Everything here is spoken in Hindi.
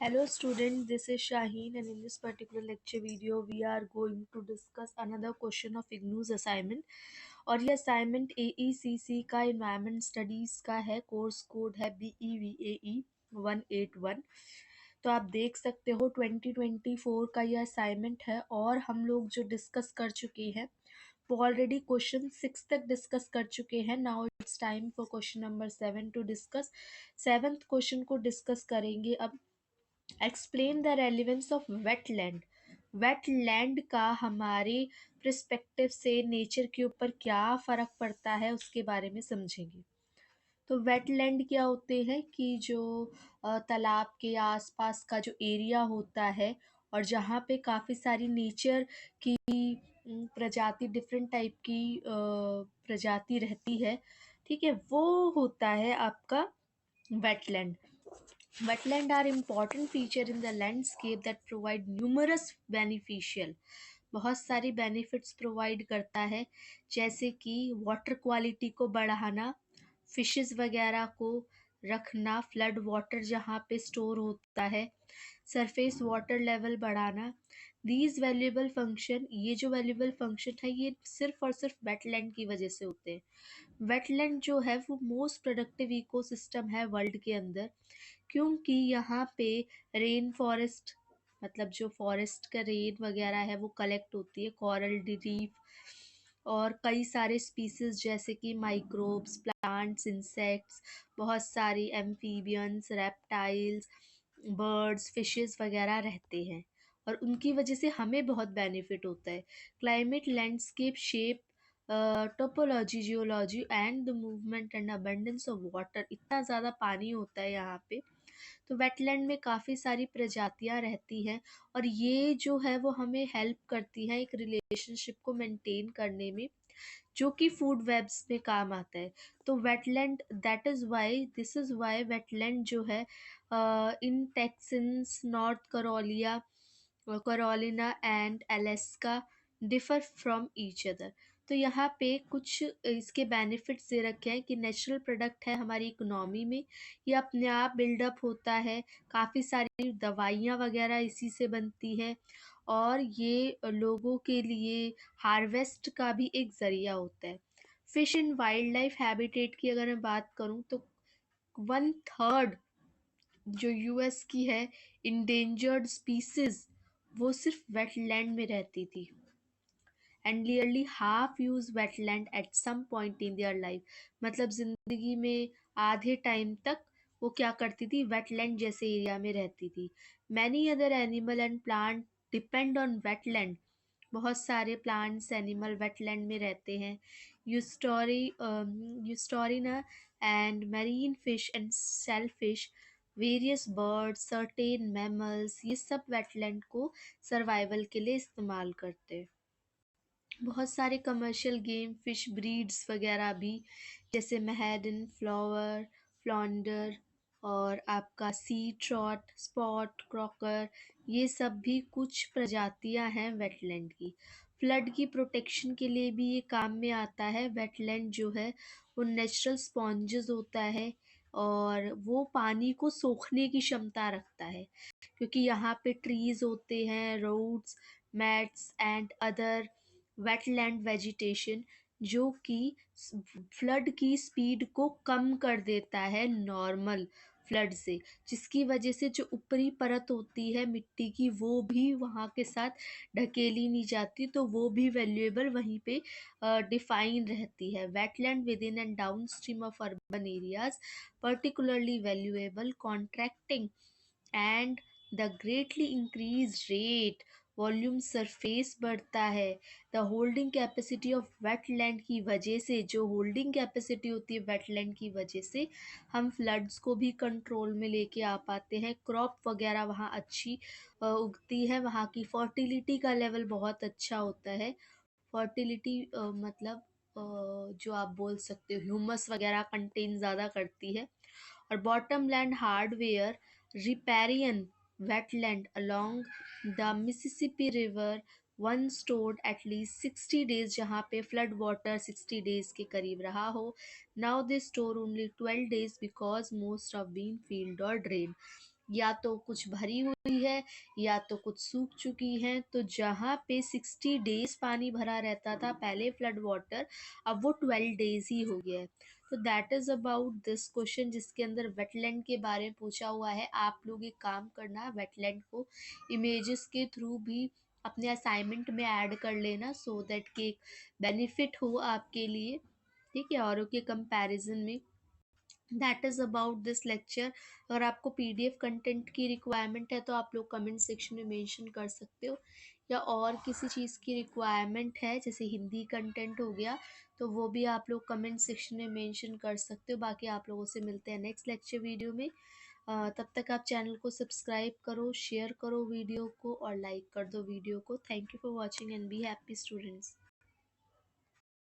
Hello student, this is Shaheen and in this particular lecture video we are going to discuss another question of IGNOU's assignment और ये assignment AECC का Environment Studies का है, कोर्स कोड है BEVAE 181। तो आप देख सकते हो 2024 का ये असाइनमेंट है और हम लोग जो डिस्कस कर चुके हैं वो ऑलरेडी क्वेश्चन 6 तक डिस्कस कर चुके हैं। Now it's time for question number 7 to discuss. Seventh question को डिस्कस करेंगे अब। Explain the relevance of wetland. Wetland का हमारे प्रस्पेक्टिव से नेचर के ऊपर क्या फ़र्क पड़ता है उसके बारे में समझेंगे। तो वेटलैंड क्या होते हैं कि जो तालाब के आसपास का जो एरिया होता है और जहाँ पे काफ़ी सारी नेचर की प्रजाति, डिफरेंट टाइप की प्रजाति रहती है, ठीक है, वो होता है आपका wetland. Wetland are important feature in the landscape that provide numerous beneficial, बहुत सारी बेनिफिट्स प्रोवाइड करता है, जैसे कि वाटर क्वालिटी को बढ़ाना, फिशेस वगैरह को रखना, फ्लड वाटर जहाँ पे स्टोर होता है, सरफेस वाटर लेवल बढ़ाना। दीज वैल्यूएबल फंक्शन, ये जो वैल्यूएबल फंक्शन है ये सिर्फ और सिर्फ वेटलैंड की वजह से होते हैं। वेटलैंड जो है वो मोस्ट प्रोडक्टिव इकोसिस्टम है वर्ल्ड के अंदर, क्योंकि यहाँ पे रेन फॉरेस्ट, मतलब जो फॉरेस्ट का रेन वगैरह है वो कलेक्ट होती है, कोरल रीफ और कई सारे स्पीसीज जैसे कि माइक्रोब्स, प्लांट्स, इंसेक्ट्स, बहुत सारी एम्फीबियंस, रेप्टाइल्स, बर्ड्स, फिशेस वगैरह रहते हैं और उनकी वजह से हमें बहुत बेनिफिट होता है। Climate, landscape, shape, topology, geology and the movement and abundance of water, इतना ज़्यादा पानी होता है यहाँ पे, तो वेटलैंड में काफ़ी सारी प्रजातियां रहती हैं और ये जो है वो हमें हेल्प करती है एक रिलेशनशिप को मेंटेन करने में, जो कि फूड वेब्स में काम आता है। तो wetland, that is why, this is why wetland जो है in Texans, North Carolina, Carolina and Alaska differ from each other. तो यहाँ पे कुछ इसके बेनिफिट्स दे रखे हैं कि नेचुरल प्रोडक्ट है हमारी इकोनॉमी में, ये अपने आप बिल्डअप होता है, काफ़ी सारी दवाइयाँ वगैरह इसी से बनती है और ये लोगों के लिए हार्वेस्ट का भी एक ज़रिया होता है। Fish and wild life habitat की अगर मैं बात करूँ तो 1/3 जो यूएस की है इंडेंजर्ड स्पीसीज वो सिर्फ वेटलैंड में रहती थी and nearly half use wetland at some point in their life, मतलब जिंदगी में आधे टाइम तक वो क्या करती थी, वेटलैंड जैसे एरिया में रहती थी। Many other animal and plant depend on wetland, बहुत सारे प्लांट्स एनिमल वेटलैंड में रहते हैं। Estuarine and marine fish and shellfish, various birds, certain mammals, ये सब वेटलैंड को सर्वाइवल के लिए इस्तेमाल करते हैं। बहुत सारे कमर्शियल गेम फिश ब्रीड्स वगैरह भी, जैसे महैडन, फ्लावर, फ्लॉन्डर और आपका सी ट्रॉट, स्पॉट क्रॉकर, ये सब भी कुछ प्रजातियां हैं वेटलैंड की। फ्लड की प्रोटेक्शन के लिए भी ये काम में आता है। वेटलैंड जो है वो नेचुरल स्पॉन्जेस होता है और वो पानी को सोखने की क्षमता रखता है, क्योंकि यहाँ पे ट्रीज होते हैं, roads, mats and other wetland vegetation, जो कि फ्लड की स्पीड को कम कर देता है नॉर्मल फ्लड से, जिसकी वजह से जो ऊपरी परत होती है मिट्टी की वो भी वहाँ के साथ ढकेली नहीं जाती, तो वो भी वैल्यूएबल वहीं पे डिफाइन रहती है। Wetland with in and down stream of urban areas particularly valuable, contracting and the greatly increased rate volume surface बढ़ता है। The holding capacity of wetland की वजह से, जो होल्डिंग कैपेसिटी होती है वेटलैंड की वजह से, हम फ्लड्स को भी कंट्रोल में लेके आ पाते हैं। क्रॉप वगैरह वहाँ अच्छी उगती है, वहाँ की फर्टिलिटी का लेवल बहुत अच्छा होता है। फर्टिलिटी मतलब जो आप बोल सकते हो ह्यूमस वगैरह कंटेन ज़्यादा करती है। और bottom land hardware, riparian wetland along the Mississippi River once stored at least 60 days, जहाँ पे फ्लड वाटर 60 डेज के करीब रहा हो। Now they store only 12 days because most of been filled or drained। या तो कुछ भरी हुई है या तो कुछ सूख चुकी हैं। तो जहाँ पे 60 डेज पानी भरा रहता था पहले फ्लड वाटर, अब वो 12 डेज ही हो गया है। तो that is about this question, जिसके अंदर वेटलैंड के बारे में पूछा हुआ है। आप लोग एक काम करना, वेटलैंड को इमेजेस के थ्रू भी अपने असाइनमेंट में ऐड कर लेना, सो दैट कि बेनिफिट हो आपके लिए, ठीक है, औरों के कंपैरिजन में। That is about this lecture. अगर आपको पीडीएफ कंटेंट की रिक्वायरमेंट है तो आप लोग कमेंट सेक्शन में मेंशन कर सकते हो, या और किसी चीज़ की रिक्वायरमेंट है जैसे हिंदी कंटेंट हो गया तो वो भी आप लोग कमेंट सेक्शन में मेंशन कर सकते हो। बाकी आप लोगों से मिलते हैं नेक्स्ट लेक्चर वीडियो में। तब तक आप चैनल को सब्सक्राइब करो, शेयर करो वीडियो को और लाइक कर दो वीडियो को। Thank you for watching and be happy students.